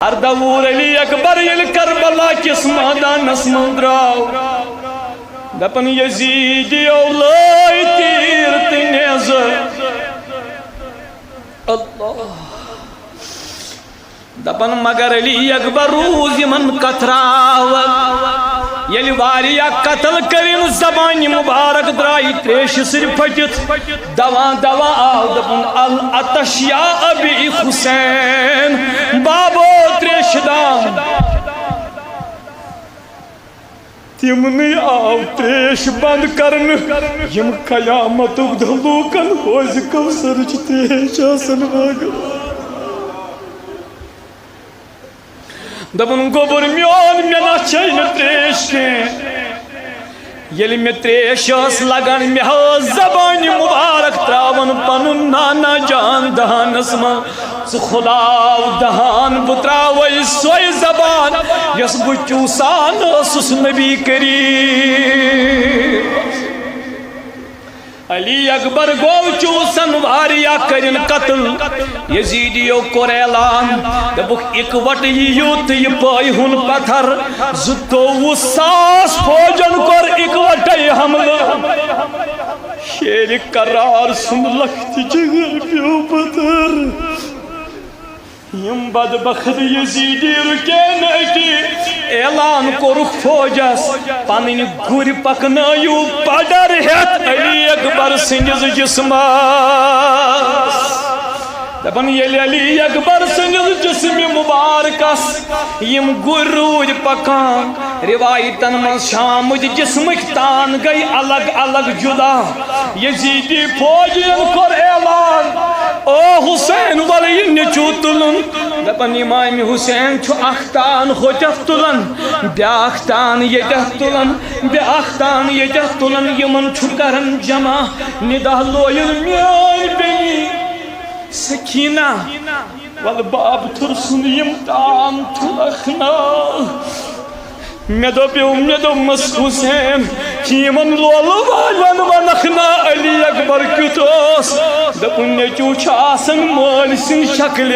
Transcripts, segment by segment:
اردوور علی اکبر یل کربلا کس میدانس من دراو دپن یزیدیو لٲے تیٖر تہٕ نیزٕ اللہ دپن مگر علی اکبر روز یمن کتراون یل واریاہ قتل کرن زبان مبارک درائی تریش سر پھٹت دوان دوان آو دپن العطش یا ابی حسین بابو تریش دام تمنی آو تریش بند کرن یم قیامتک دلوکن ہوز کوثرچ تریش آسن واگل دپن گوبر میون منا چین تریش کے یل میں تریش اس لگن میں زبان مبارک تراون پنن نانا جان دہانس من خلاو دہان بتراوی سوئی زبان یس بچوسان اسس نبی کریم علی اکبر گو چوسن واریاہ کرن قتل یزیدیو کور اعلان دبک اکوٹ یوت یہ پائی ہن پتھر 22,000 فوجن کور اکوٹ حملہ شیر قرار سن لخت جگر پیو پتھر یم بدبخت یزیدی رکے نکی اعلان کورک فوجس پنن گر پکنایو پڈر ہیت علی اکبر سندس جسمس دپن یل علی اکبر سندس جسم مبارکس یم گر رود پکان روایتن من شامج جسمک تان گئی الگ الگ جدا یزیدی فوجین کور اعلان او حسین ولی نچو تلن دپن امام حسین چھو اختان ہوتیت تلن بیاختان یتیت تلن بیاختان یتیت تلن یمن چھو کرن جمع ندا لویل میان بینی سکینہ والباب ترسن یم تام تلخنا میں دو مس حسین کیمن لول والن ونخنا علی اکبر کتوس دپن نیچو چھاسن مال سن شکل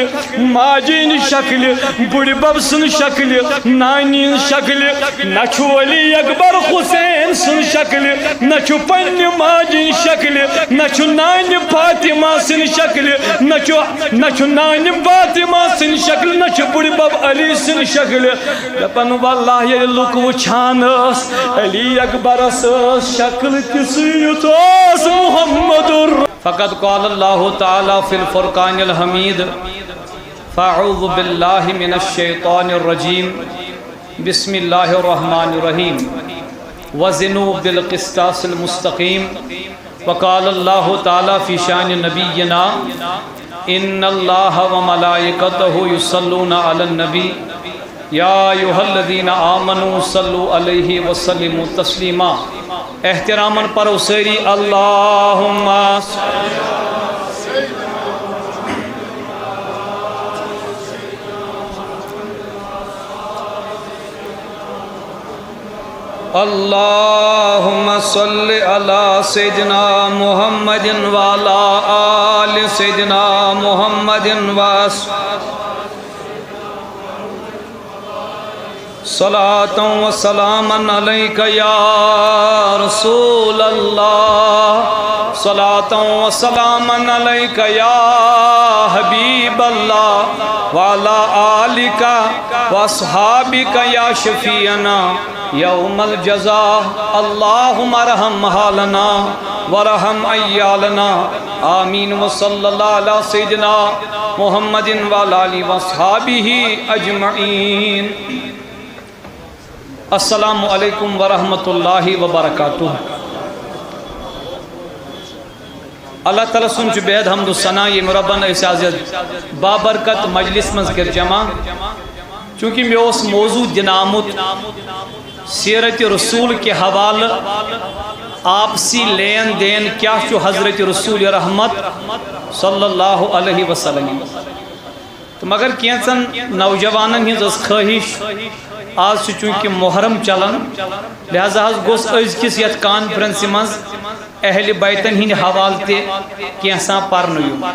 ماجین شکل بڑی بب سن شکل نانین شکل نچو علی اکبر حسین سن شکل نچو پن ماجین شکل نچو نان فاطمہ سن شکل نچو نان فاطمہ سن شکل نچو بڑی بب علی سن شکل دپن واللہ یہ لوک وچھان علی اکبر شکل کسیت محمد فقد قال اللہ تعالی فی الفرقان الحمید فاعوذ باللہ من الشیطان الرجیم بسم اللہ الرحمن الرحیم وزنوا بالقسطاس المستقیم وقال اللہ تعالی فی شان نبینا ان اللہ وملائکتہ یصلون علی النبی یا ایھا الذین آمنوا صلوا علیہ وسلموا تسلیما احتراما پرو سری اللہم اللہم صل علی سیدنا محمد وعلی آل سیدنا محمد صلاة و سلاما علیک یا رسول اللہ صلاة و سلاما علیک یا حبیب اللہ وعلا آلک و اصحابک یا شفیعنا یوم الجزا اللہم ارحم حالنا ورحم ایالنا آمین وصلی اللہ علی سیدنا محمد وعلا آلہ و اصحابہ اجمعین السلام علیکم ورحمۃ اللہ وبرکاتہ اللہ تعالیٰ سن بید حمد و ثنا یہ مربن اعزاز بابرکت مجلس مز کر جمع چونکہ میں اس موضوع دنامت سیرت رسول کے حوالہ آپسی لین دین کیا چھو حضرت رسول رحمت صلی اللہ علیہ وسلم تو مگر کینسن نوجوانن ہی خواہش آج سے چونکہ محرم چلن لہذا گوس ازکس یت کانفرنس مز اہل بیتن ہند حوالہ تہ کینسا پرنو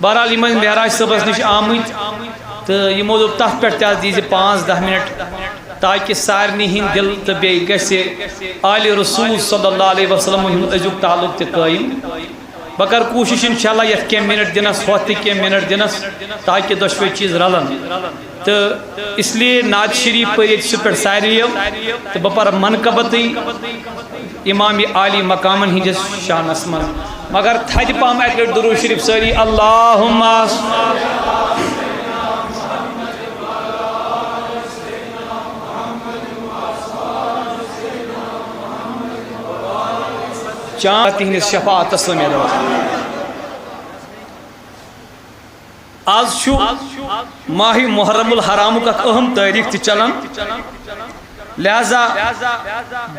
بہرحال یم معراج صبس نش آمت تو یمو دوٚپ تَتھ پٮ۪ٹھ تہِ حظ دیٖزِ 5-10 منٹ تاکہ سارنی ہند دل تو بیٚیہِ گژھِ آلِ رسول صلی اللہ علیہ وسلم ہُنٛد أزیُک تعلق تہِ قٲیِم بہٕ کَرٕ کوٗشِش انشاءاللہ یَتھ کینٛہہ منٹ دِنَس ہوٚتھ تہِ کینٛہہ منٹ دِنَس تاکہ دۄشوَے چیٖز رَلَن تہٕ اسلیے نعت شریٖف پٔرۍ ییٚتہِ سُہ پٮ۪ٹھ ساروِیو تہٕ بہٕ پَرٕ منقبتٕے امام عالی مقامن ہٕنٛدِس شانَس منٛز مگر تھدِ پہم اَکہِ لَٹہِ درود شریٖف سٲری اللہُمَّ چاند تہندس شفاعتس امید آز ماہ محرم الحرام کا اہم تاریخ تہ چلان لہذا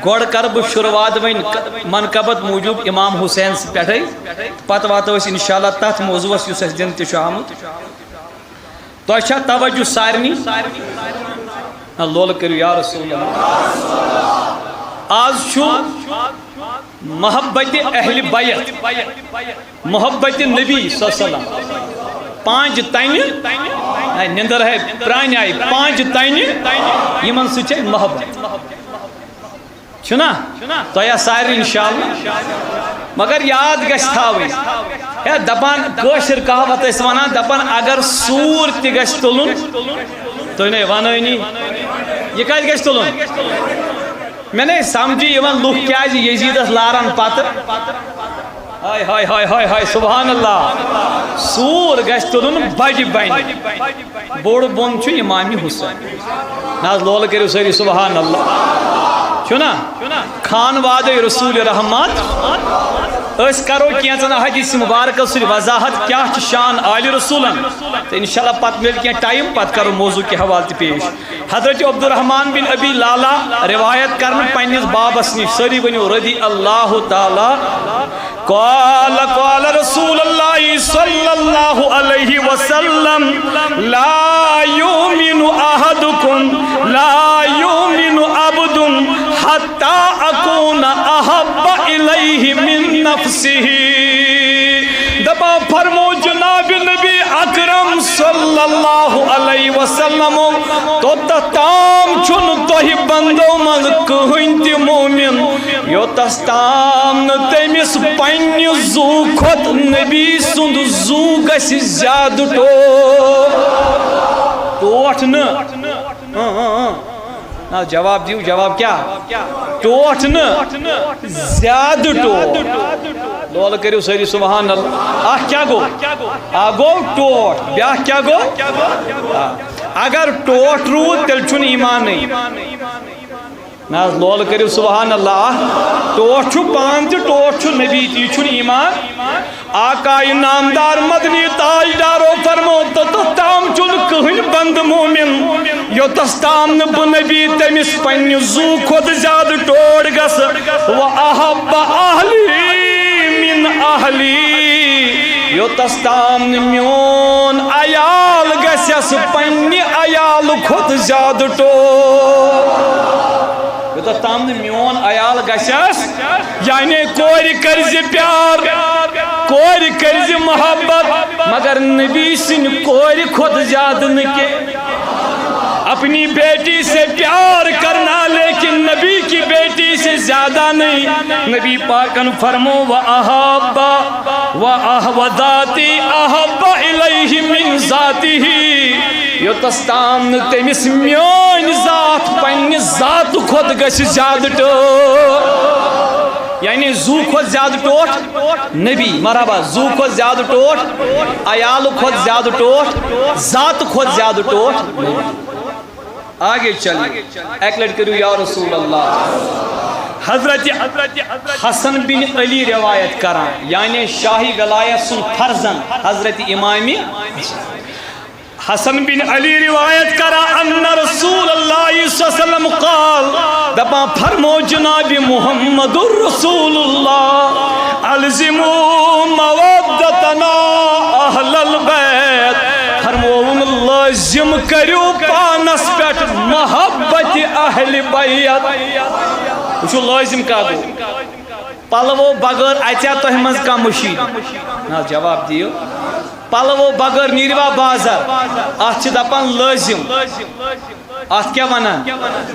گوڑ کر بہ شروعات ون منقبت موجود امام حسین پٹھے پتہ واتو اس انشاءاللہ تتھ موضوعس یس اس دن تہ آمت تہ چھا توجہ سارنی لول کرو یا رسول اللہ آز محبت اہل بیت محبت نبی صلی اللہ علیہ وسلم پانچ تنہ نندر ہے پرانی آئی پانچ تنہ یمن سچے محبت چھنا تو یا سارے انشاءاللہ مگر یاد گژھِ تھاوٕنۍ ہے دپان کٲشِر کہاوت ٲسۍ ونان دپان اگر سوٗر تہِ گژھِ تُلُن تُہۍ نے ونٲنی یہِ کتہِ گژھِ تُلُن میں نے سمجھی یوان لوگ کیا یزیدس لاران پتہ ہائے ہائے ہائے ہائے ہائے سبحان اللہ سور گژھِ تُلُن بجہِ بنہِ بوڑ بوٚن چھُ امام حسین ناز لول کٔرِو سٲری سبحان اللہ چھُنا خان وادے رسول رحمت اس کرو کینٛژن حدیث مبارکو سۭتۍ وضاحت کیا چھِ شان آلِ رسولن تو انشاءاللہ پتہٕ مِلہِ کینٛہہ ٹایم پتہٕ کرو موضوع کے حوالہ تہِ پیش حضرت عبدالرحمان بن ابی لالا روایت کرن پننس بابس نش سری ونیو رضی اللہ تعالی قال رسول اللہ صلی اللہ علیہ وسلم لا یؤمن احدکم لا یؤمن عبد حتی اکون احب الیہ من نفسہ دبا فرمو جناب نبی اکرم صلی اللہ علیہ وسلم توتہ تام چھن تہ بندو من کہن تہ مومن یوتس تام تمس پنہ زو کھت نبی سند زو گژھِ زیادٕ ٹوٹھ نا جواب دیو جواب کیا ٹوٹھ نہ زیادٕ ٹوٹھ لول کریو ساری سبحان اللہ آہ کیا گو گو ٹوٹ بیاہ کیا گو اگر ٹوٹ رود تیل چھن ایمان نہیں ناز لول کریو سبحان اللہ ٹوٹ چھو پان تی ٹوٹ چھو نبی تی چھن ایمان آقا نامدار مدنی تاجدارو فرمو تو تام چھن کہن بند مومن یو تستام نب نبی تمس پنی زو خود زیاد ٹوٹ گس و احب اہلی من اہلی یو تستام میون عیال گسس پنی عیال خود زیاد ٹوٹ تام میون عیال گسس یعنی کوری کرزِ پیار کوری کرزِ محبت مگر نبی سن کوری خود زیادہ نکے اپنی بیٹی سے پیار کرنا لیکن نبی کی بیٹی سے زیادہ نہیں نبی پاکن فرمو و ذاتی احب الیہ من ذاتی یو تستام تمس میون ذات پنہ ذات خود گژھِ زیادٕ ٹوٹھ یعنی زو کھۄتہٕ زیادٕ ٹوٹھ نبی مرحبا زو کھۄتہٕ زیادٕ ٹوٹھ عیال کھۄتہٕ زیادٕ ٹوٹھ ذات کھۄتہٕ زیادٕ ٹوٹھ آگے چلیے ایک لڑ کرو یا رسول اللہ حضرت حسن بن علی روایت کران یعنی شاہی ولایت سن فرزن حضرت امام حسن بن علی روایت کرا ان رسول اللہ صلی اللہ علیہ وسلم قال دبا فرمو جناب محمد رسول اللہ الزموا مودتنا اہل البیت فرمون لازم کریو پانس پیٹ محبت اہل بیت وچھو لازم کا گو پلو بغیر اچھا تہ مز کا مشید نا جواب دیو پلو بغیر نیروا بازر ات چھ دپان لازم ات کیا ونان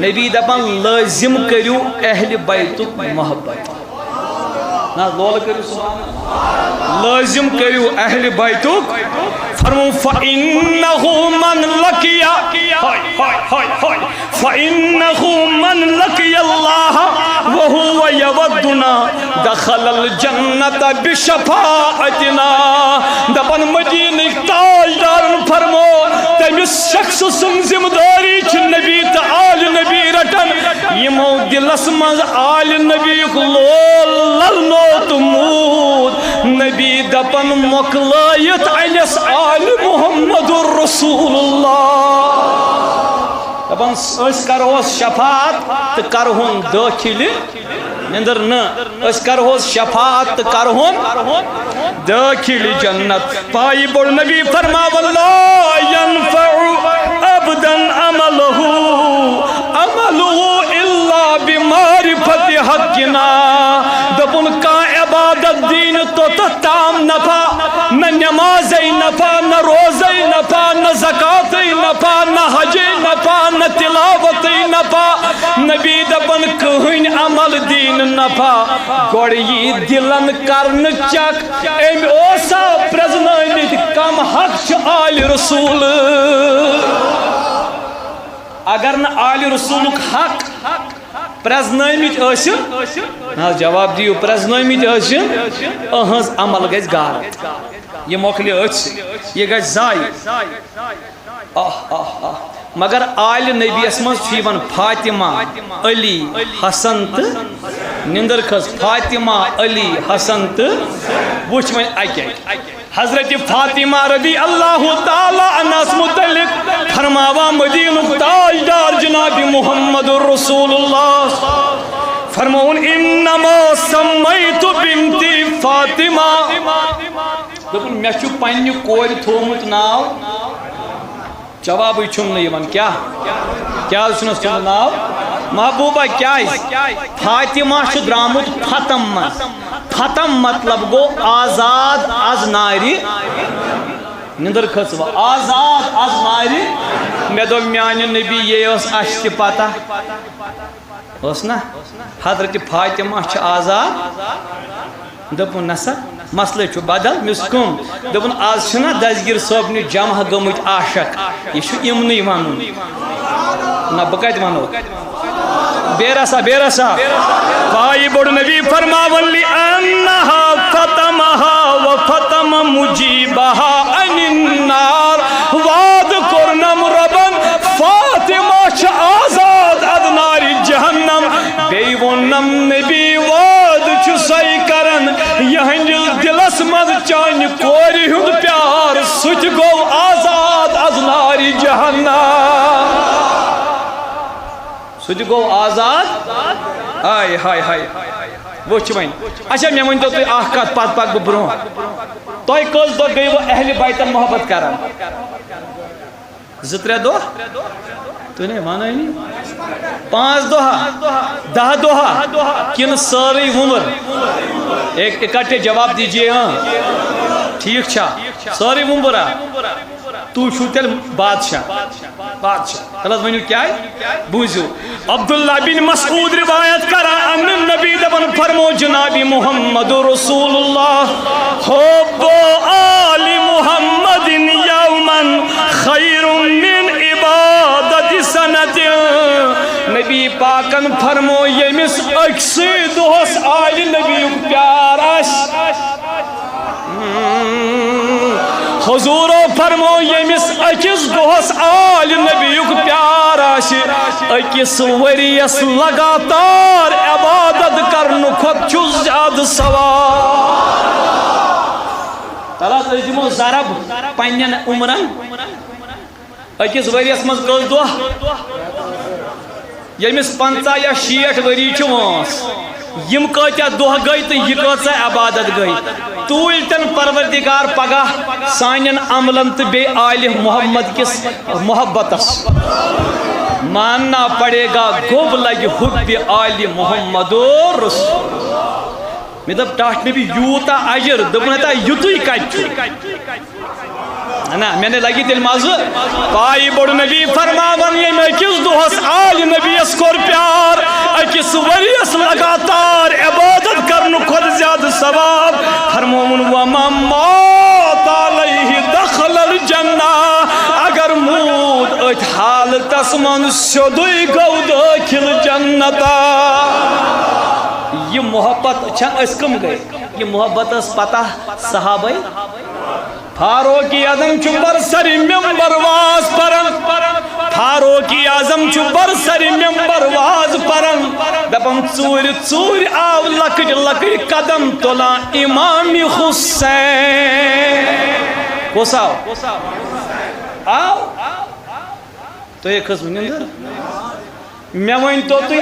نبی دپان لازم کریو اہل بیتک محبت نا لول کریو سبحان لازم کریو اہل بیتک فرمو فإنه من لقي فإنه من لقي الله وهو يودنا دخل الجنة بشفاعتنا دپن مدینہ تاجدار فرمو تمس شخص سن ذمہ داری چھ نبی تو آل نبی رٹن یمو دلس مز آل نبی لول للنو تمود نبی دپن مکلایت علس آل محمد رسول اللہ دپن اس کرہوس شفاعت تو کرہون داخل نندر نا اس کرہوس شفاعت تو کرہون داخل جنت پائی بڑ نبی فرما واللہ ينفع عبدا عمله الا بمعرفت حقنا دپن کا عبادت دین تو تام نفع نہ نماز نفع نہ روزہ نفع نہ زکات نفع نہ حج نفع نہ تلاوت نفع نبی دپن کہن عمل دین نفع گوڑ یہ دلن کرن چک ایم اوسا پرزنائنت کم حق چھ آل رسول اگر نہ آل رسولک حق پرزنائمت ٲسِن نا جواب دیو پرزنائمت ٲسِن اہنز عمل گژھِ غارت یہ مۄکلہِ أتھۍ سۭتۍ یہ گژھِ ضایع مگر آل نبیس منٛز چھُ یِوان فاطمہ علی حسن تہٕ نندر کھٔژ فاطمہ علی حسن تہٕ وٕچھ وۄنۍ اکہِ حضرت فاطمہ رضی اللہ تعالی عنہس متعلق فرماوا مدینک تاجدار جناب محمد رسول اللہ فرمون انما سمیت بنتی فاطمہ دپن مے چھُ پننہِ کورِ تھومُت ناو جوابٕے چھُم نہٕ یِوان کیٛاہ چھُنس تھومُت ناو محبوبہ کیٛازِ فاطمہ چھُ درٛامُت فتم منٛز فتم مطلب گو آزاد از ناری نندر کھژ و آزاد از ناری مے دوٚپ میانہِ نبی یہ ٲس اَسہِ تہِ پتہ ٲس نا حضرت فاطمہ چھِ آزاد دوٚپُن نسا مسلہٕ چھُ بدل مےٚ کم دوٚپُن آز چھِنا دسگیٖر صٲبنہِ جمع گٔمٕتۍ عاشق یہِ چھُ یِمنٕے وَنُن نہ بہٕ کتہِ وَنو بے رسا پائی بڑ نبی فرماون لأنها فتمها وفتم مجيبها عن النار واذكرنم ربا فاطمہ چھ آزاد اد نار جہنم بیٚیہِ ووٚننم نبی واد چھُ سَے کران یہنٛدِس دلس منٛز چانہِ کورِ ہُنٛد پیار سُہ تہِ گوٚو آزاد از نار جہنم سُہ تہِ گوٚو آزاد ہائے ہائے ہائے وٕچھ وۄنۍ اچھا مےٚ ؤنۍتو تُہۍ اکھ کتھ پتہٕ پکہٕ بہٕ برونٛہہ تۄہہِ کٔژ دۄہ گٔیوٕ اہلِ بیتن محبت کران 2-3 دۄہ تُہۍ نے ونٲنی 5 دۄہ 10 دۄہ کِنہٕ سٲرٕے وُمر اکٹھے جواب دیجیے ہاں ٹھیک چھا سٲرٕے وُمبرا تو چھو تیل بادشاہ تلس ونیو کیا ہے بوزیو عبداللہ بن مسعود روایت کرا ان نبی دبن فرمو جناب محمد رسول اللہ حب آل محمد یوما خیر من عبادت سنت نبی پاکن فرمو یمس اکسی دوس آل نبی پیار آس حضور فرمو یمس اکس دہس آل نبیک پیار آسہِ اکس وریس لگاتار عبادت کرن کھوت چھُ زیادٕ ثواب تلس أسۍ دِمو ضرب پننٮ۪ن عمرن اکس وریس منٛز کٔژ دۄہ ییٚمِس 50 یا 60 ؤری چھِ وٲنٛس یم کۭتیاہ دۄہ گٔے تہٕ یہِ کۭژاہ عبادت گٔے توٗلۍ تن پروردگار پگاہ سانٮ۪ن عملن تہٕ بیٚیہِ آلہِ محمد کِس محبتس ماننا پڑے گا گوٚب لگہِ حُبِ آلہِ محمد رسول مےٚ دوٚپ ٹاٹھ نبی یوٗتاہ اجر دوٚپُن ہتا یُتُے کتہِ چھُ نا میں نے لگی تیل ماز پائی بڑ نبی فرماون یہ میں کس دوہس آل نبی اس کور پیار اکس وریس لگاتار عبادت کرن خود زیادہ ثواب فرمون ومن مات علیہ دخل الجنہ اگر مود ات حالتس من سیودے گو داخل جنتا یہ محبت چھن اس کم گئے یہ محبت اس پتہ صحابہ فاروق اعظم چھ برسری ممبر واز پرن فاروق اعظم چھ برسری ممبر واز پرن دپن ژور ژور آو لکٹ لکٹ قدم تلا امام حسین کس آو تو یہ قسم نندر میں ون تو تھی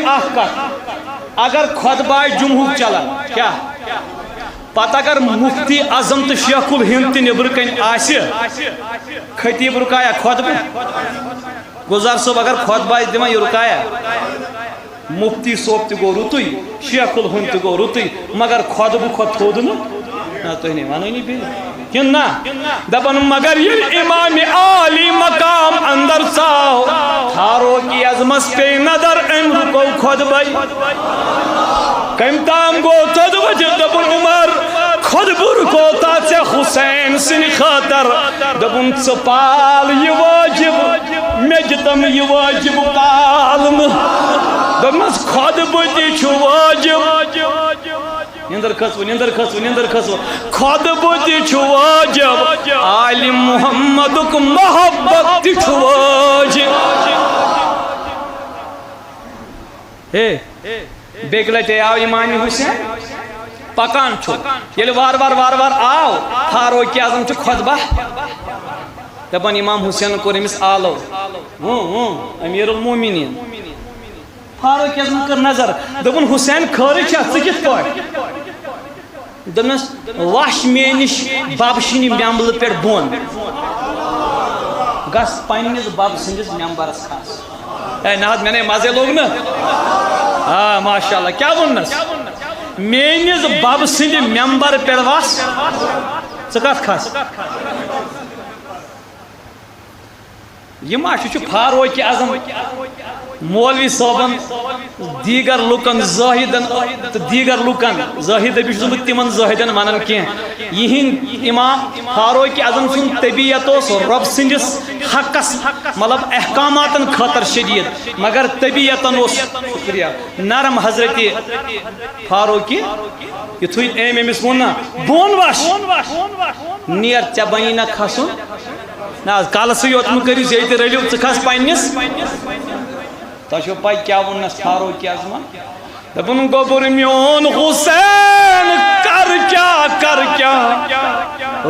اگر خطبہ جمہور چلان کیا پتہ اگر مفتی اعظم تو شیخ الہند تہ نبر کن آسہ خطیب رکایا خطبہ گزار صاحب اگر خطبہ دِوان یہ رکایا مفتی صاحب تہ گو رُتُے شیخ الہند تہ گو رُتُے مگر خطبہ کھوت تھوٚد نہ تُہۍ نے ونٲنی بیٚیہِ کِنہٕ نہ دپان مگر ییٚلہِ امام عالی مقام اندر ژاو فاروق اعظمس پے نظر أمۍ رُکو خطبے کم تام گو تھوٚد وجہ دپان عمر خطبہ رُکو تا ژےٚ حسین سٕنٛدِ خٲطر دپان ژٕ پال یہِ واجب مےٚ دِتم یہِ واجب پالنہٕ دپنس خطبہ تہِ چھُ واجب نندر کھسو نندر کھسو نندر کھسو خطبہ تہِ چھُ واجب آل محمدُک محبت تہِ چھُ واجب ہے بیٚکہِ لٹہِ آو امام حسین پکان چھُ ییٚلہِ وار وار آو فاروق اعظم چھُ خطبہ دپان امام حسین کوٚر أمِس آلو امیر المومنین فاروق اعظم کٔر نظر دوٚپُن حسین خٲرٕے چھا ژٕ کِتھ پٲٹھۍ دوٚپنس وش مےٚ نِش ببہٕ ممبلہٕ پٮ۪ٹھ بۄن گژھ پننِس ببہٕ سٕنٛدِس ممبرس کھس اے نہ حظ مےٚ نے مزے لوگ نا ہاں ماشاء اللہ کیا ووننس میٲنِس ببہٕ سٕنٛدِ ممبر پٮ۪ٹھ وس ژٕ کتھ کھس یہ ما چھُ فاروق اعظم مولوی صٲبن دیگر لُکن زٲہِدن تہٕ دیگر لُکن زٲہِد دٔپِتھ چھُس بہٕ تِمن زٲہِدن ونان کینٛہہ یِہِنٛدۍ امام فاروق اعظم سُنٛد طبیعت اوس رۄب سٕنٛدِس حقس مطلب احکاماتن خٲطرٕ شدیٖد مگر طبیعتن اوس شُکریہ نرم حضرت فاروق یُتھُے أمۍ أمِس ووٚن نا بۄن وَس نیر ژےٚ بنی نہ کھسُن نہ حظ کالسٕے یوت مہٕ کٔرِو زیٚیہِ تہِ رٔلِو ژٕ کھس پننِس تۄہہِ چھو پاے کیٛاہ ووٚننس فاروق اعظمن دپُن گوٚبُر میون حسین کر کیا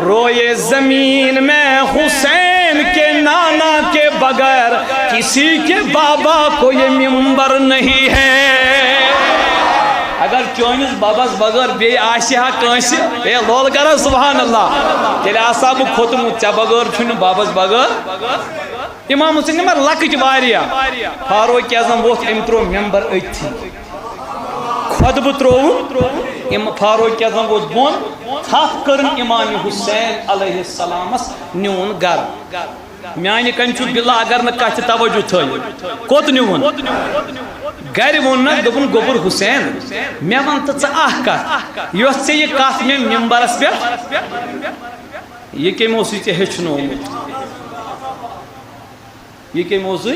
روئے زمین میں حسین کے نانا کے بغیر کسی کے بابا کو یہ ممبر نہیں ہے اگر چونس بابس بغیر بی آسہا کٲنٛسہِ اے لول کر سبحان اللہ تیٚلہِ آسہا بہٕ کھوٚتمُت ژےٚ بغٲر چھُنہٕ بابس بغٲر امام حسین مگر لۄکٕٹۍ واریاہ فاروق اعظم ووٚتھ أمۍ ترٛوو ممبر أتھی خطبہٕ ترٛووُن فاروق اعظم ووٚتھ بۄن تھپھ کٔرٕن امام حسین علیہ السلامس نیوٗن گرٕ میانہِ کنہِ چھُ بِلا اگر نہٕ کتھِ توجہ تھٲیِو کوٚت نیوٗن گرِ ووٚننس دوٚپُن گوٚبُر حسین مےٚ ون تہٕ ژٕ اکھ کتھ یۄس ژےٚ یہِ کتھ مےٚ ممبرس پٮ۪ٹھ یہِ کٔمۍ اوسُے ژےٚ ہیٚچھنومُت یہ کٔمۍ اوسُے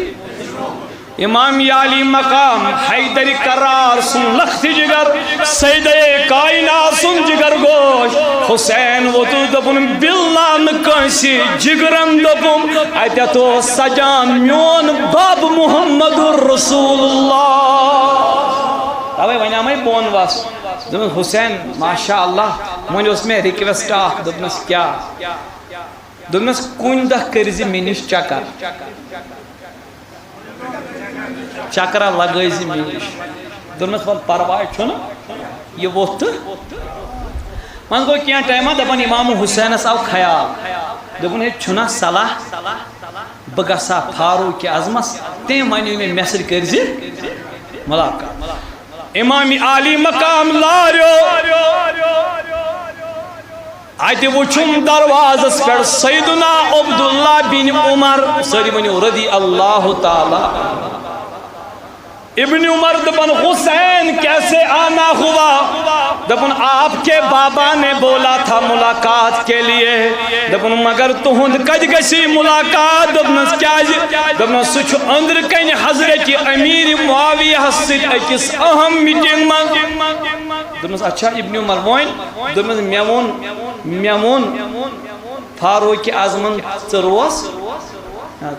امام عالی مقام حیدر کرار سن لخت جگر سیدے کائنات سن جگر گوش حسین ووتُس دوٚپُن باللہ نہٕ کٲنٛسہِ جگرن دوٚپُم اتٮ۪تھ اوس سجان میون بب محمد رسول اللہ توے ونیامے بۄن وس دوٚپُن حسین ماشاء اللہ وۄنۍ اوس مےٚ رِکویسٹ اکھ دوٚپنس کیٛاہ دوٚپنس کُنہِ دۄہ کٔرزِ مےٚ نِش چکر چکرا لگٲیزِ مےٚ نِش دوٚپنس ول پرواے چھُنہٕ یہِ ووٚتھ تہٕ وۄنۍ گوٚو کینٛہہ ٹایما دپان امام حسینس آو خیال دوٚپُن ہے چھُنا صلاح بہٕ گژھٕ ہا فاروق اعظمس تٔمۍ ونیو مےٚ سۭتۍ کٔرزِ ملاقات امام عالی مقام لاریو اتہ وچھم دروازس پہ سیدنا عبداللہ بن عمر ساری ونیو رضی اللہ تعالی ابن عمر دپن حسین کیسے آنا ہوا؟ دپن آپ کے بابا نے بولا تھا ملاقات کے لیے. دپن مگر تہند کج گسی ملاقات؟ دپنس کیاز؟ دپنس سہ چھ اندر کن حضرت امیر معاویہ سۭتۍ أکِس اہم میٹنگ من. دپنس اچھا ابن عمر ون. دپنس مے وون فاروق اعظمن ژٕ روز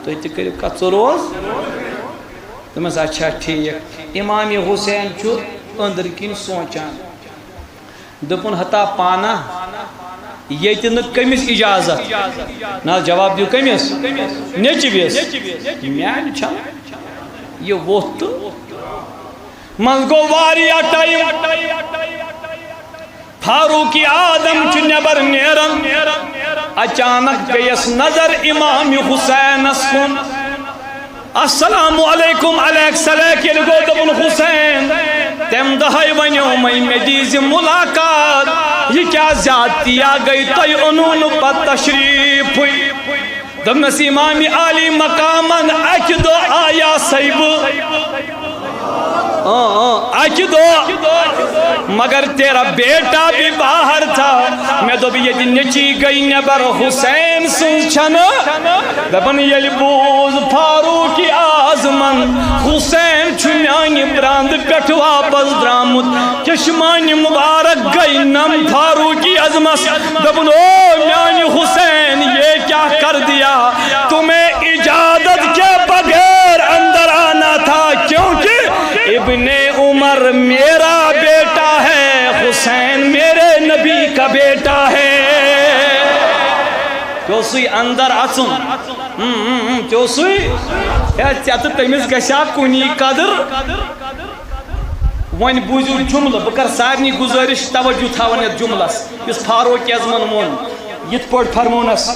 تُہۍ تہِ کٔرِو کتھ ژٕ روز. دپنس اچھا ٹھیک. امام حسین چھ اندر کن سوچان دپن ہتا پانا یہ نا کمس اجازت نا جواب دیو کمس نیچویس میان چھا یہ ووت تو من گو واریا ٹائم فاروق اعظم چھ نبر نیرن اچانک گیس نظر امام حسین کن. السلام علیکم علیک سلیک یل گو دپن حسین تم دہائی ونیو میں دیز ملاقات یہ کیا زیادتیا گئی تھی انہوں پت تشریف ہوئی. دپنس امام عالی مقامن اکہ دو آیا صیب اکہ دو مگر تیرا بیٹا بھی باہر تھا. میں دو بھی یہ نچی گئی نبر حسین سن چھن. دپن یل بوز فاروق اعظمن حسین چھ میانہ براند پٹھ واپس درامت چشمان مبارک گئی نم فاروق اعظمس. دپن او میانہ حسین یہ کیا کر دیا؟ تمہیں اجازت کے بغیر اندر آنا تھا کیونکہ ابن عمر میرا بیٹا ہے، حسین میرے نبی کا بیٹا ہے. چوسوی اندر اچن چوسوی چت تمس گھا کنی قدر. ون بوزو جملہ بہ کر سارنی گزارش توجہ تھاون یتھ جملس یس فاروق اعظمن وون یت پٲٹھۍ فرمونس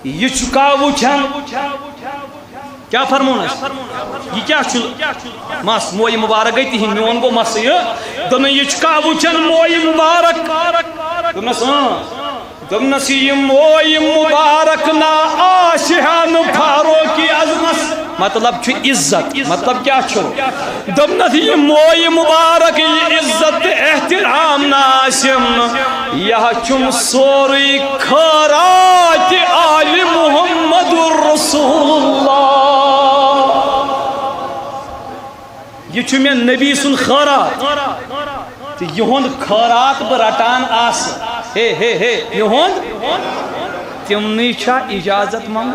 یہ چکا وچھن کیا فرمونس یہ کیا مس موئی مبارک گئی تہن میون گو مس یہ دن یہ چکا وچھن موئی مبارک. دپنس یہ موئی مبارک نا آشہان فاروق اعظمس مطلب چھ عزت. مطلب کیا چھ؟ دپنس یہ موئی مبارک یہ عزت احترام نا آشم یہ چم سوری خیرات آل محمد رسول اللہ. یہ چھ میں نبی سن خیرات تو یہند خیرات بہ رٹان آس یہند تمنی چھا اجازت منگ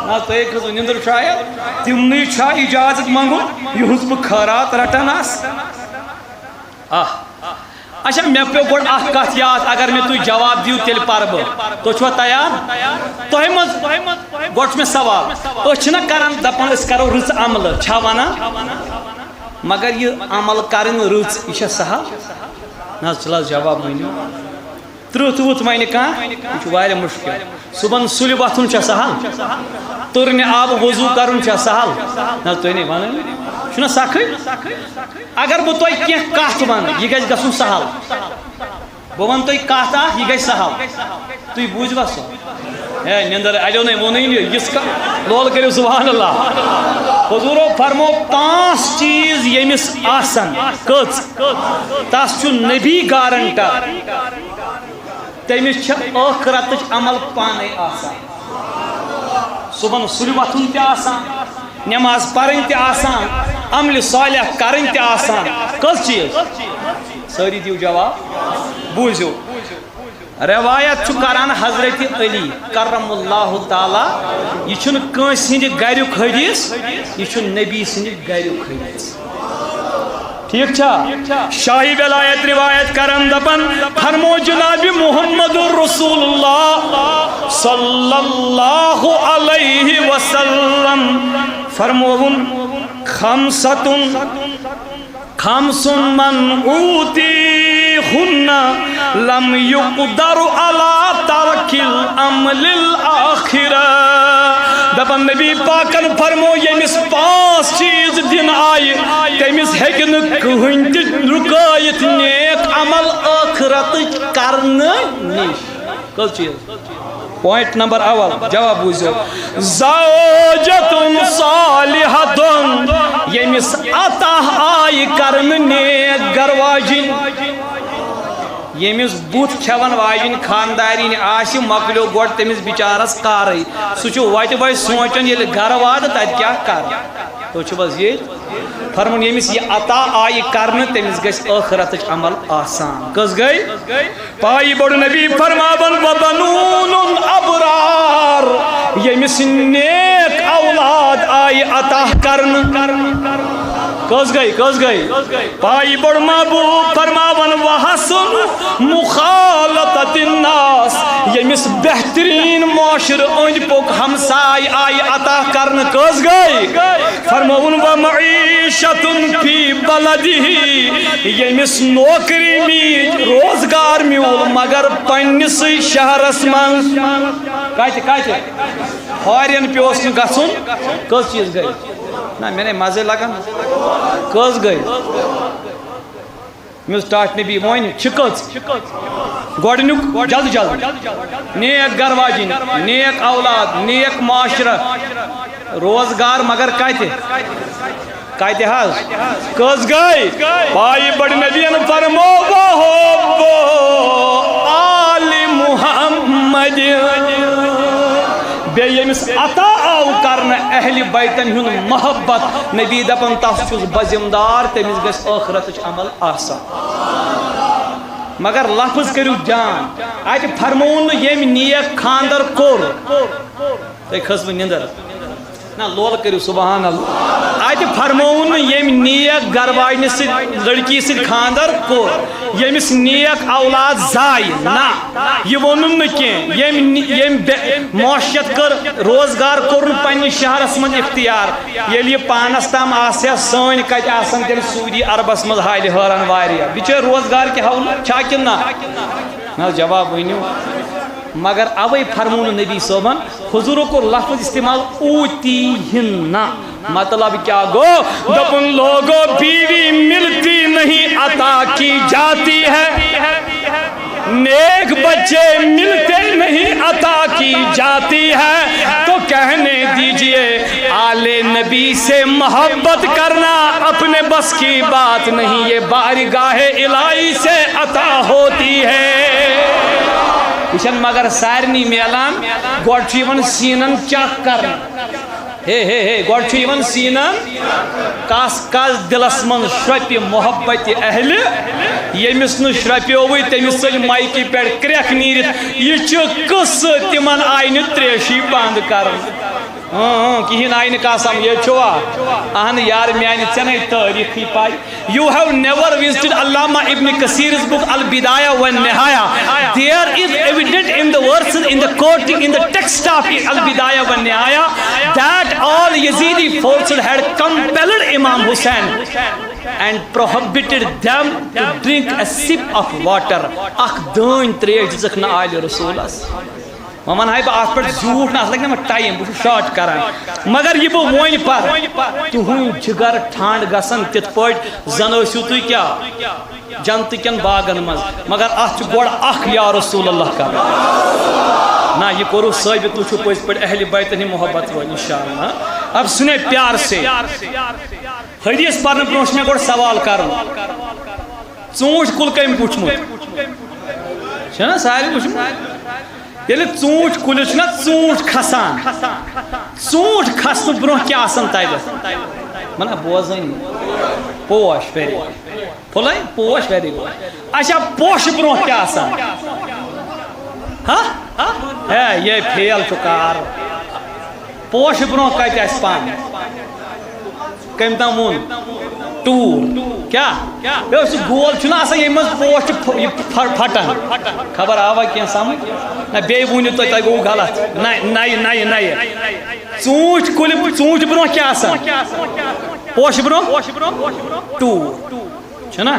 نا تھی نندر شاید تمنی چھا اجازت منگو یہز بہ خیرات رٹان آس. اچھا مے پہ گوڑ اخ کت یاد اگر میں تھی جواب دیو تیل پر بہ تو چھو تیار؟ تہ مز گوڑ میں سوال اچھنا کران دپان اس کرو رز عمل چھا وانا مگر یہ عمل کرن رز یہ سہل نا چلا جواب ونیو ترت وت ون کھانا یہ واریاہ مشکل. صبح سُلہِ وتھُن چھا سہل؟ ترنہِ آب وضو کرُن چھا سہل؟ نا تُہۍ نے ونان چھُنا سخٕے. اگر بہ تۄہہِ کینٛہہ کتھ ون یہ گژھِ گژھُن سہل. بہ ون تۄہہِ کتھ اکھ یہ گژھِ سہل. تُہۍ بوٗزوا سُہ ہے نندر اڑیو نے وونٕے نہٕ یِژھ لول کٔرِو سبحان اللہ. حضورو فرمو 5 چیز ییٚمِس آسن کٔژ تس چھُ نبی گارنٹر تمس ٲخرتٕچ عمل پانے آسان. صبح سُلہِ وتھُن تہِ آسان نماز پرن تہِ آسان عمل صالح کرن تہِ آسان. کٔژ چیز؟ سٲری دیو جواب. بوٗزِو روایت چھُ کران حضرت علی کرم اللہ تعالی یہ چھُنہٕ کٲنٛسہِ ہٕنٛدِ گریُک حدیث یہ چھُ نبی سٕنٛدِ گریُک حدیث. ٹھیک چھا؟ شاہی ولایت روایت کرن دپن فرمو جناب محمد رسول اللہ صلی اللہ علیہ وسلم فرموون خمس من اوتی ہن لم یقدر علی ترک العمل الاخرہ دپن نبی پاکن فرمو یمس 5 چیز دن آئی تمس ہیکہ نہ کہین تہ رکایت نیک عمل آخرت کرنے نش کس چیز پوائنٹ نمبر اول جواب بوزو زوجۃ صالحۃ یمس عطا آئی کرنے نیک گھر واجن یمس بت کھیون واجن خاندارین آس مکلیو گوڑ تمس بچارس کارے سہ وتہ وتہ سوچان یل گھر وات تت کیا کر تو بس یہ فرمون یمس یہ عطا آئی کرنے تمس گژھِ ٲخرتٕچ عمل آسان کس گئی پائی بوڑ نبی فرماون وبنون ابرار یمس نیک اولاد آئی عطا کرنے کس گئی پائی بڑ محبوب فرماون وحسن مخالطت الناس یمس بہترین معاشر اند پک ہمسائی آئی عطا کرن کس گئی فرماون ومعیشت فی بلدہ یمس نوکری میج روزگار میول مگر پنس شہرس من کتہ ہارین پیوس گھن کس چیز گئی نا میں نے مزے لگان کس گئی مس ٹاٹ نبی ون چھ گۄڈنیُک جلد نیک گھر واجن نیک اولاد نیک معاشرہ روزگار مگر کتہ حظ کس گئی پائی بڑ نبین فرمو وحب آل محمد بے یمس عطا آو کرنا اہل بیتن ہن محبت نبی دپن تس چھس بزمدار تمس گژھِ ٲخرتٕچ عمل آسان مگر لفظ کرو جان اتہ فرمون یم نیک خاندر کور تھی کھسو نندر نا لول کرو سبحان اللہ اتہ فرمون یم نیک گھر واجنہ ست لڑکی ست خاندر کور یمس نیک اولاد زائی نا یہ ونن یم معاشیت کر روزگار کور پنہ شہرس من اختیار یل یہ پانس تام آسیا سن کت آسن تیل سعودی عربس مز حالہ حیران واریاہ بچار روزگار کے حول چھا کن نا جواب ونیو مگر اوے فرمون نبی صوبن حضور کو لفظ استعمال اوتی ہن مطلب کیا گو دپن لوگوں بیوی ملتی نہیں عطا کی جاتی ہے نیک بچے ملتے نہیں عطا کی جاتی ہے تو کہنے دیجئے آل نبی سے محبت کرنا اپنے بس کی بات نہیں یہ بارگاہ الہی سے عطا ہوتی ہے مگر سارنی میلان گوڑ سینن چک کر گوڑ سینن کس کس دلس من شرپہ محبت اہل یمس ن شرپیوی تمس ثل مائکی پہ کریک نیرت یہ قصہ تمن آئی نا تریشی بند کر کہین آئی نا سمجھ چھوا اہن یار میانہ ژے تاریخی پائی یو ہیو نیور وزٹڈ علامہ ابن کثیر's book البدایہ والنہایہ there is evident in the verses in the quoting in the text of البدایہ والنہایہ that all Yazidi forces had compelled Imam Hussein and prohibited them to drink a sip of water اخ دٲنۍ تریش دِژٕکھ نہٕ آلہِ رسولس ومن high با آت پر زیوٹ نہ لگنے میں time بہت شارٹ کران مگر یہ وہ وین پر تو ہوں جگر ٹھانڈ گسن تت پوٹ زنوسیو تو کیا جنت کن باغن مز مگر آت گوڑ اخ یا رسول اللہ کا نا یہ کرو ثابت تو پوز پر اہل بیت ہی محبت وہ انشاءاللہ اب سنے پیار سے حدیث پڑھنے برونش میں گوڑ سوال کروں ژوٗنٛٹھ کُل کٔمۍ پوچھمُت چھنا سارے پوچھمُت ییٚلہِ ژوٗنٛٹھ کُلِس چھُنا ژوٗنٛٹھ کھسان ژوٗنٛٹھ کھسنہٕ برونٛہہ کیٛاہ آسان تتہِ منا بوزٲنی پوش ویری پھُلے پوش ویری گُڈ اچھا پوشہٕ برونٛہہ کیٛاہ آسان ہے یہ فیل چھُ کار پوشہٕ برونٛہہ کتہِ آسہِ پن کٔمۍ تام ووٚن ٹوٗر کیٛاہ سُہ گول چھُنہ آسان ییٚمہِ منٛز پوش چھُ پھٹان خبر آوا کینٛہہ سمجھ نہ بیٚیہِ ؤنِو تُہۍ تۄہہِ گوٚو غلط نَیہِ ژوٗنٛٹھۍ کُلہِ ژوٗنٛٹھۍ برونٛہہ کیٛاہ آسان پوشہٕ برونٛہہ ٹوٗر چھُنہ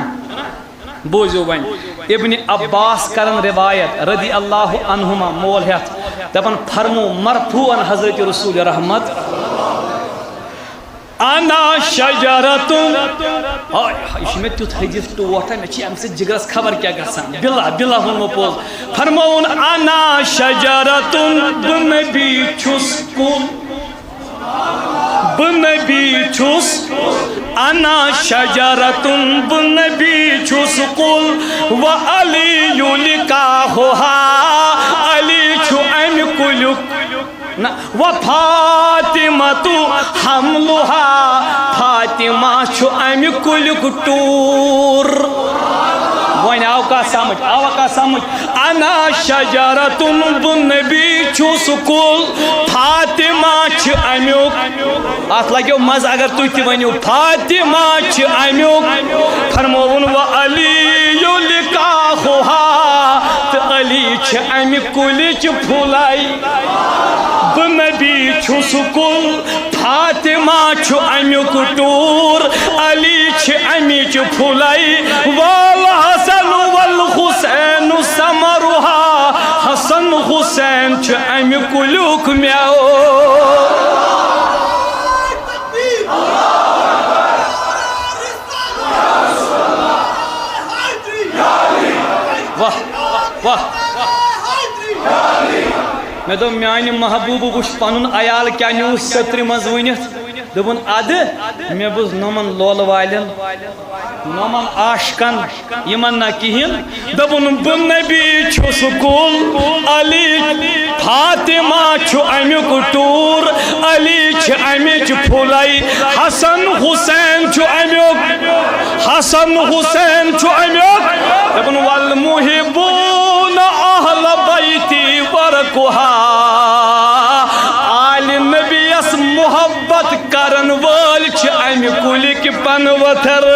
بوٗزِو وۄنۍ ابن عباس کرن روایت رضی اللہ عنہما مول ہیتھ دپان فرمو مرفوعاً حضرت رسول رحمت انا شجرتن یہ میں تیت حدیث ٹوٹا میں ام سے جگرس خبر کیا گسان بلا بلا ہوں پوز فرمون انا شجرتن بنبی چھس کل بنبی چھس انا شجرتن بنبی چھس کل و علی لکاہا علی چھو ام کلک و فاطمہ حملها فاطمہ چھو امی کلک ٹور وین آو کا سمجھ انا شجرتن بنبی چھو سکول فاطمہ چھ امیوک ات لگیو مز اگر تُہۍ تہِ ؤنِو فاطمہ چھ امیوک فرموون و علی لکاہا تہٕ علی چھ امی کلچ پھُلاے بنبی چھو سکول فاطمہ چھو امیوک ٹور علی چھ امیچ پھلائی والحسن والحسین سمرها حسن حسین چھ امی کلوک میاو واہ واہ میں دو میانی محبوب وش پنن عیال کیا نیوز ستر مز ونت دبن اد میں بوز نمن لول والن نمن عاشقن یمن نہ کہین دبن بنبی چھو سکول علی فاطمہ چھو امیک ٹور علی چھ امیچ پھلائی حسن حسین چھو امیک حسن حسین چھو امیک دبن والمحبون اہل بیتی ورکوہا آل نبی اس محبت کرن وال چھ امی کلک پن وتر